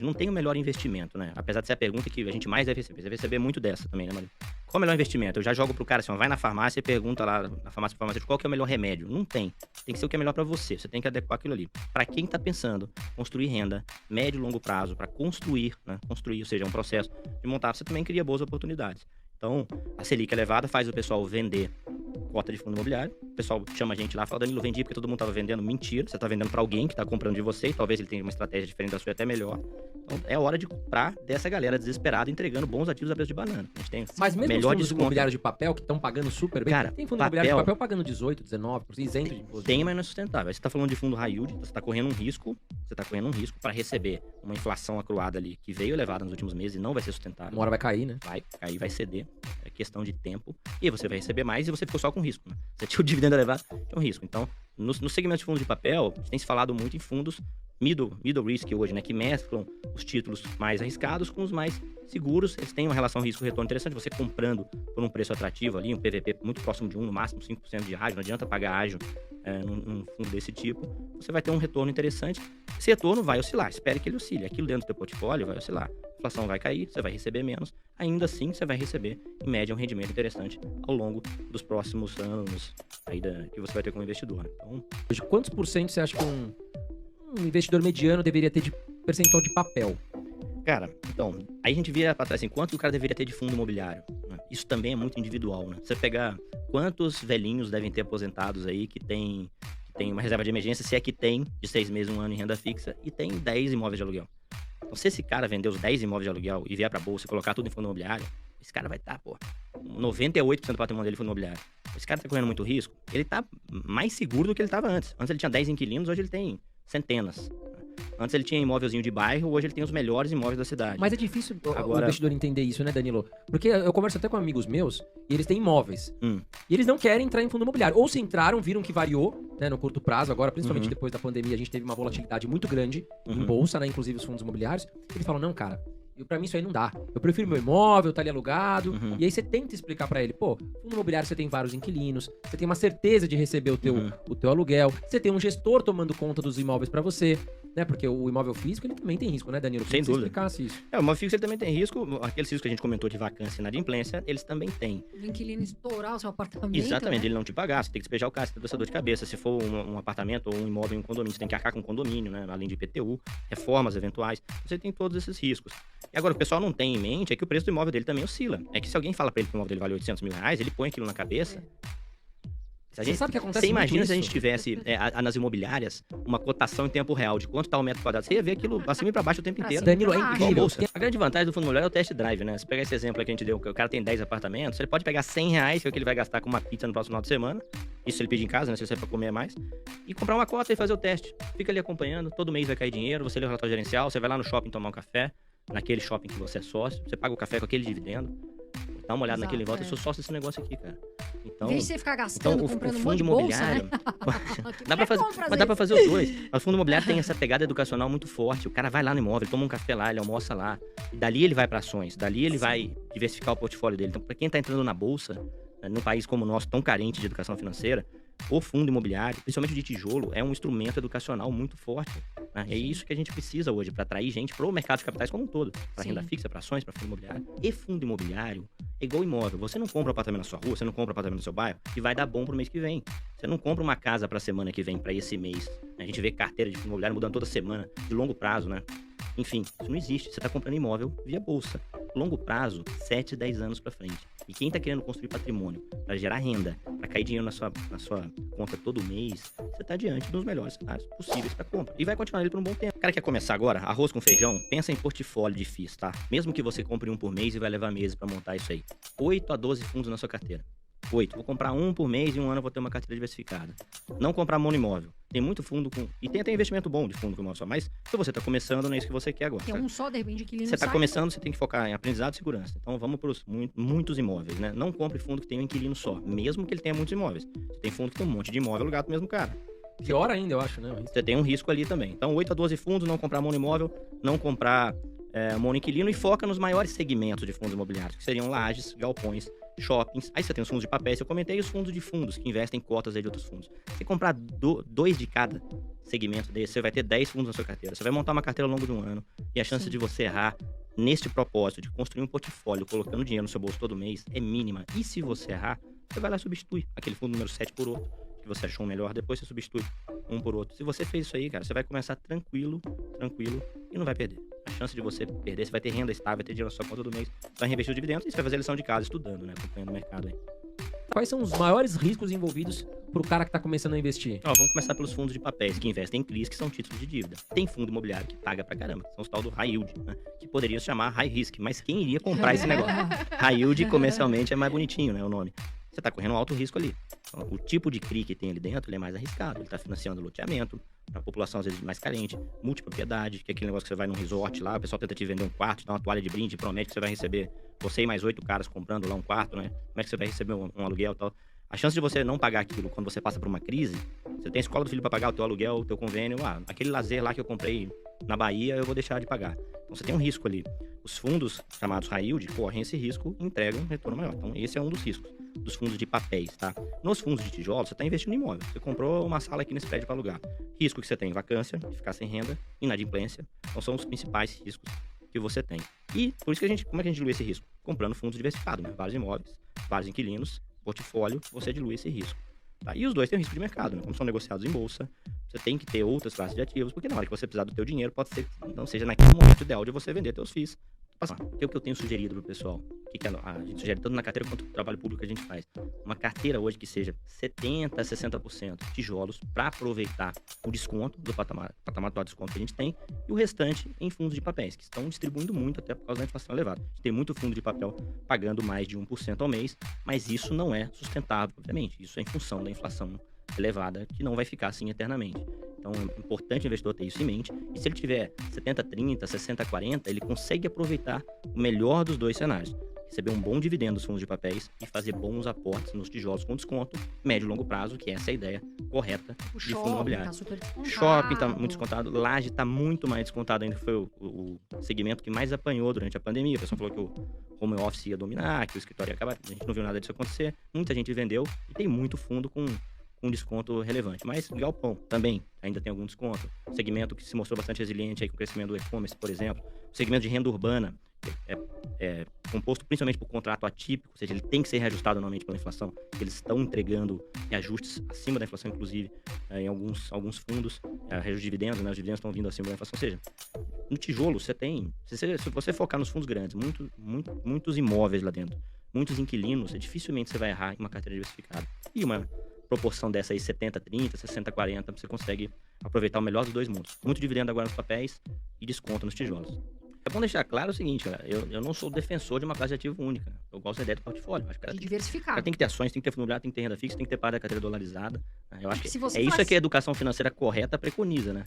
não tem o melhor investimento, né? Apesar de ser a pergunta que a gente mais deve receber. Você deve receber muito dessa também, né, Maria? Qual é o melhor investimento? Eu já jogo pro cara assim, ó, vai na farmácia e pergunta lá na farmácia farmacêutica qual que é o melhor remédio. Não tem. Tem que ser o que é melhor pra você. Você tem que adequar aquilo ali. Pra quem tá pensando construir renda, médio e longo prazo, pra construir, né? Construir, ou seja, é um processo de montar, você também cria boas oportunidades. Então, a Selic elevada faz o pessoal vender cota de fundo imobiliário. O pessoal chama a gente lá e fala, Danilo, vendi porque todo mundo tava vendendo. Mentira, você tá vendendo pra alguém que tá comprando de você e talvez ele tenha uma estratégia diferente da sua, até melhor. Então, é hora de comprar dessa galera desesperada entregando bons ativos a preço de banana. A gente tem Mas mesmo melhor os fundos desconto. imobiliários de papel, que estão pagando super bem, Cara, tem fundo imobiliário de papel- papel pagando 18, 19%, isento de imposto. Tem, mas não é sustentável. Aí você tá falando de fundo high yield, você tá correndo um risco para receber uma inflação acruada ali que veio elevada nos últimos meses e não vai ser sustentável. Uma hora vai cair, né? Vai cair, vai ceder. É questão de tempo. E aí você vai receber mais e você ficou só com risco, né? Você tinha o dividendo elevado, tinha um risco. Então, no segmento de fundos de papel, tem se falado muito em fundos middle risk hoje, né? Que mesclam os títulos mais arriscados com os mais seguros. Eles têm uma relação risco-retorno interessante. Você comprando por um preço atrativo ali, um PVP muito próximo de 1, no máximo 5% de ágio. Não adianta pagar ágio num fundo desse tipo. Você vai ter um retorno interessante. Esse retorno vai oscilar. Espere que ele oscile. Aquilo dentro do teu portfólio vai oscilar. A inflação vai cair, você vai receber menos. Ainda assim, você vai receber, em média, um rendimento interessante ao longo dos próximos anos aí que você vai ter como investidor. Então, Hoje, quantos por cento você acha que um investidor mediano deveria ter de percentual de papel? cara, então, aí a gente vira pra trás assim, quanto o cara deveria ter de fundo imobiliário? Né? Isso também é muito individual, né? Você pegar quantos velhinhos devem ter aposentados aí que tem uma reserva de emergência, se é que tem, de 6 meses, 1 ano em renda fixa, e tem 10 imóveis de aluguel. Então, se esse cara vender os 10 imóveis de aluguel e vier pra bolsa e colocar tudo em fundo imobiliário, esse cara vai estar, 98% do patrimônio dele em fundo imobiliário. Esse cara tá correndo muito risco, ele tá mais seguro do que ele tava antes. Antes ele tinha 10 inquilinos, hoje ele tem centenas. Antes ele tinha imóvelzinho de bairro, hoje ele tem os melhores imóveis da cidade. Mas é difícil o Agora- investidor entender isso, né, Danilo? Porque eu converso até com amigos meus e eles têm imóveis. Hum. E eles não querem entrar em fundo imobiliário. Ou se entraram, viram que variou, né, no curto prazo. Agora, principalmente Uhum. depois da pandemia, a gente teve uma volatilidade muito grande em Uhum. bolsa, né, inclusive os fundos imobiliários. Eles falam, não, cara, pra mim isso aí não dá. Eu prefiro meu imóvel, tá ali alugado. Uhum. E aí você tenta explicar pra ele, pô, fundo imobiliário você tem vários inquilinos, você tem uma certeza de receber Uhum. o teu aluguel, você tem um gestor tomando conta dos imóveis pra você, né? Porque o imóvel físico, ele também tem risco, né, Danilo? Sem Queria que você dúvida. explicasse isso. O imóvel fixo ele também tem risco, aqueles riscos que a gente comentou de vacância e inadimplência, eles também têm. O inquilino estourar o seu apartamento. Exatamente, né? ele não te pagar, você tem que despejar o cara, você tem essa dor de cabeça. Se for um apartamento ou um imóvel em um condomínio, você tem que arcar com um condomínio, né? Além de IPTU, reformas eventuais, você tem todos esses riscos. E agora, o pessoal não tem em mente é que o preço do imóvel dele também oscila. É que se alguém fala pra ele que o imóvel dele vale 800 mil reais, ele põe aquilo na cabeça. Se a Você gente- sabe que acontece Você imagina muito se a isso? gente tivesse nas imobiliárias uma cotação em tempo real de quanto tá o metro quadrado. Você ia ver aquilo acima e pra baixo o tempo Pra inteiro. cima. Danilo, é Igual incrível. Bolsa. A grande vantagem do fundo imobiliário é o test drive, né? Se pegar esse exemplo aí que a gente deu, que o cara tem 10 apartamentos, ele pode pegar 100 reais, que é o que ele vai gastar com uma pizza no próximo final de semana. Isso se ele pedir em casa, né? Se ele sair pra comer mais. E comprar uma cota e fazer o teste. Fica ali acompanhando, todo mês vai cair dinheiro, você lê o relatório gerencial, você vai lá no shopping tomar um café, naquele shopping que você é sócio, você paga o café com aquele dividendo. Dá uma olhada Exato, naquele em volta, é. eu sou sócio desse negócio aqui, cara. Então, Em vez de você ficar então gastando, o comprando um fundo monte de bolsa, né? imobiliário. Dá pra fazer, mas dá pra fazer os dois. O fundo imobiliário tem essa pegada educacional muito forte. O cara vai lá no imóvel, ele toma um café lá, ele almoça lá. Dali ele vai pra ações, dali ele vai diversificar o portfólio dele. Então, pra quem tá entrando na bolsa, né, num país como o nosso, tão carente de educação financeira, o fundo imobiliário, principalmente de tijolo, é um instrumento educacional muito forte. Né? É isso que a gente precisa hoje para atrair gente pro mercado de capitais como um todo. Para Sim. renda fixa, para ações, para fundo imobiliário. E fundo imobiliário é igual imóvel. Você não compra um apartamento na sua rua, você não compra um apartamento no seu bairro e vai dar bom pro mês que vem. Você não compra uma casa pra semana que vem, para esse mês. A gente vê carteira de fundo imobiliário mudando toda semana, de longo prazo, né? Enfim, isso não existe. Você tá comprando imóvel via bolsa. Longo prazo, 7, 10 anos pra frente. E quem tá querendo construir patrimônio para gerar renda, para cair dinheiro na sua conta todo mês, você tá diante dos melhores cenários possíveis para compra. E vai continuar ele por um bom tempo. O cara quer começar agora, arroz com feijão, pensa em portfólio de FIIs, tá? Mesmo que você compre um por mês e vai levar meses para montar isso aí. 8 a 12 fundos na sua carteira. 8. Vou comprar um por mês e um ano eu vou ter uma carteira diversificada. Não comprar monoimóvel. Tem muito fundo com... E tem até investimento bom de fundo com imóvel só. Mas se você tá começando, não é isso que você quer agora. Que é um só, de repente, inquilino Você tá sai. começando, você tem que focar em aprendizado e segurança. Então vamos para os muitos imóveis, né? Não compre fundo que tem um inquilino só, mesmo que ele tenha muitos imóveis. Você tem fundo que tem um monte de imóvel alugado pro mesmo cara. Pior ainda, eu acho, né? Você tem um risco ali também. Então 8 a 12 fundos, não comprar monoimóvel, não comprar monoinquilino e foca nos maiores segmentos de fundos imobiliários, que seriam lajes, galpões, shoppings. Aí você tem os fundos de papéis, eu comentei, e os fundos de fundos, que investem em cotas aí de outros fundos. Se comprar dois de cada segmento desse, você vai ter 10 fundos na sua carteira. Você vai montar uma carteira ao longo de um ano, e a chance Sim. de você errar neste propósito de construir um portfólio colocando dinheiro no seu bolso todo mês é mínima. E se você errar, você vai lá e substitui aquele fundo número 7 por outro, que você achou um melhor, depois você substitui um por outro. Se você fez isso aí, cara, você vai começar tranquilo, e não vai perder. A chance de você perder, você vai ter renda estável, vai ter dinheiro na sua conta todo mês, vai reinvestir os dividendos e você vai fazer a lição de casa estudando, né? Acompanhando o mercado aí. Quais são os maiores riscos envolvidos pro cara que tá começando a investir? Ó, vamos começar pelos fundos de papéis que investem em CRIs, que são títulos de dívida. Tem fundo imobiliário que paga pra caramba, que são os tal do high yield, né? Que poderia se chamar high risk, mas quem iria comprar esse negócio? High yield comercialmente é mais bonitinho, né? O nome. Você tá correndo um alto risco ali. Então, o tipo de CRI que tem ali dentro, ele é mais arriscado. Ele tá financiando loteamento, a população às vezes mais carente, multipropriedade, que é aquele negócio que você vai num resort lá, o pessoal tenta te vender um quarto, te dá uma toalha de brinde, promete que você vai receber você e mais 8 caras comprando lá um quarto, né? Como é que você vai receber um aluguel e tal? A chance de você não pagar aquilo quando você passa por uma crise, você tem a escola do filho para pagar o teu aluguel, o teu convênio, aquele lazer lá que eu comprei na Bahia, eu vou deixar de pagar. Então você tem um risco ali. Os fundos chamados high yield correm esse risco e entregam um retorno maior. Então esse é um dos riscos dos fundos de papéis, tá? Nos fundos de tijolos, você está investindo em imóvel. Você comprou uma sala aqui nesse prédio para alugar. Risco que você tem, vacância, de ficar sem renda, inadimplência. Então são os principais riscos que você tem. E por isso que como é que a gente dilui esse risco? Comprando fundos diversificados, né? Vários imóveis, vários inquilinos, portfólio, você dilui esse risco. Tá? E os dois têm risco de mercado, né? Como são negociados em bolsa, você tem que ter outras classes de ativos, porque na hora que você precisar do teu dinheiro, pode ser que não seja naquele momento ideal de você vender teus FIIs. O que eu tenho sugerido pro pessoal? Que a gente sugere tanto na carteira quanto no trabalho público que a gente faz. Uma carteira hoje que seja 70% a 60% tijolos para aproveitar o desconto do patamar atual de desconto que a gente tem e o restante em fundos de papéis, que estão distribuindo muito até por causa da inflação elevada. A gente tem muito fundo de papel pagando mais de 1% ao mês, mas isso não é sustentável, obviamente. Isso é em função da inflação elevada, que não vai ficar assim eternamente. Então é importante o investidor ter isso em mente. E se ele tiver 70-30, 60-40, ele consegue aproveitar o melhor dos dois cenários. Receber um bom dividendo dos fundos de papéis e fazer bons aportes nos tijolos com desconto, médio e longo prazo, que essa é a ideia correta O de fundo shopping imobiliário. tá super descontado. Shopping tá muito descontado, laje tá muito mais descontado ainda, que foi o segmento que mais apanhou durante a pandemia. O pessoal falou que o home office ia dominar, que o escritório ia acabar, a gente não viu nada disso acontecer, muita gente vendeu e tem muito fundo com desconto relevante. Mas galpão também ainda tem algum desconto. O segmento que se mostrou bastante resiliente aí com o crescimento do e-commerce, por exemplo. O segmento de renda urbana é composto principalmente por contrato atípico, ou seja, ele tem que ser reajustado anualmente pela inflação. Eles estão entregando reajustes acima da inflação, inclusive, em alguns fundos, reajustes de dividendos, né? Os dividendos estão vindo acima da inflação. Ou seja, no tijolo você tem, se você focar nos fundos grandes, muitos imóveis lá dentro, muitos inquilinos, dificilmente você vai errar em uma carteira diversificada. E uma proporção dessa aí, 70-30, 60-40, você consegue aproveitar o melhor dos dois mundos. Muito dividendo agora nos papéis e desconto nos tijolos. É bom deixar claro o seguinte, cara, eu não sou defensor de uma classe de ativo única. Eu gosto da ideia do portfólio. Acho que o cara E tem, diversificar. tem que ter ações, tem que ter fundo imobiliário, tem que ter renda fixa, tem que ter parte da carteira dolarizada. Eu acho que Se você é isso faz- que a educação financeira correta preconiza, né?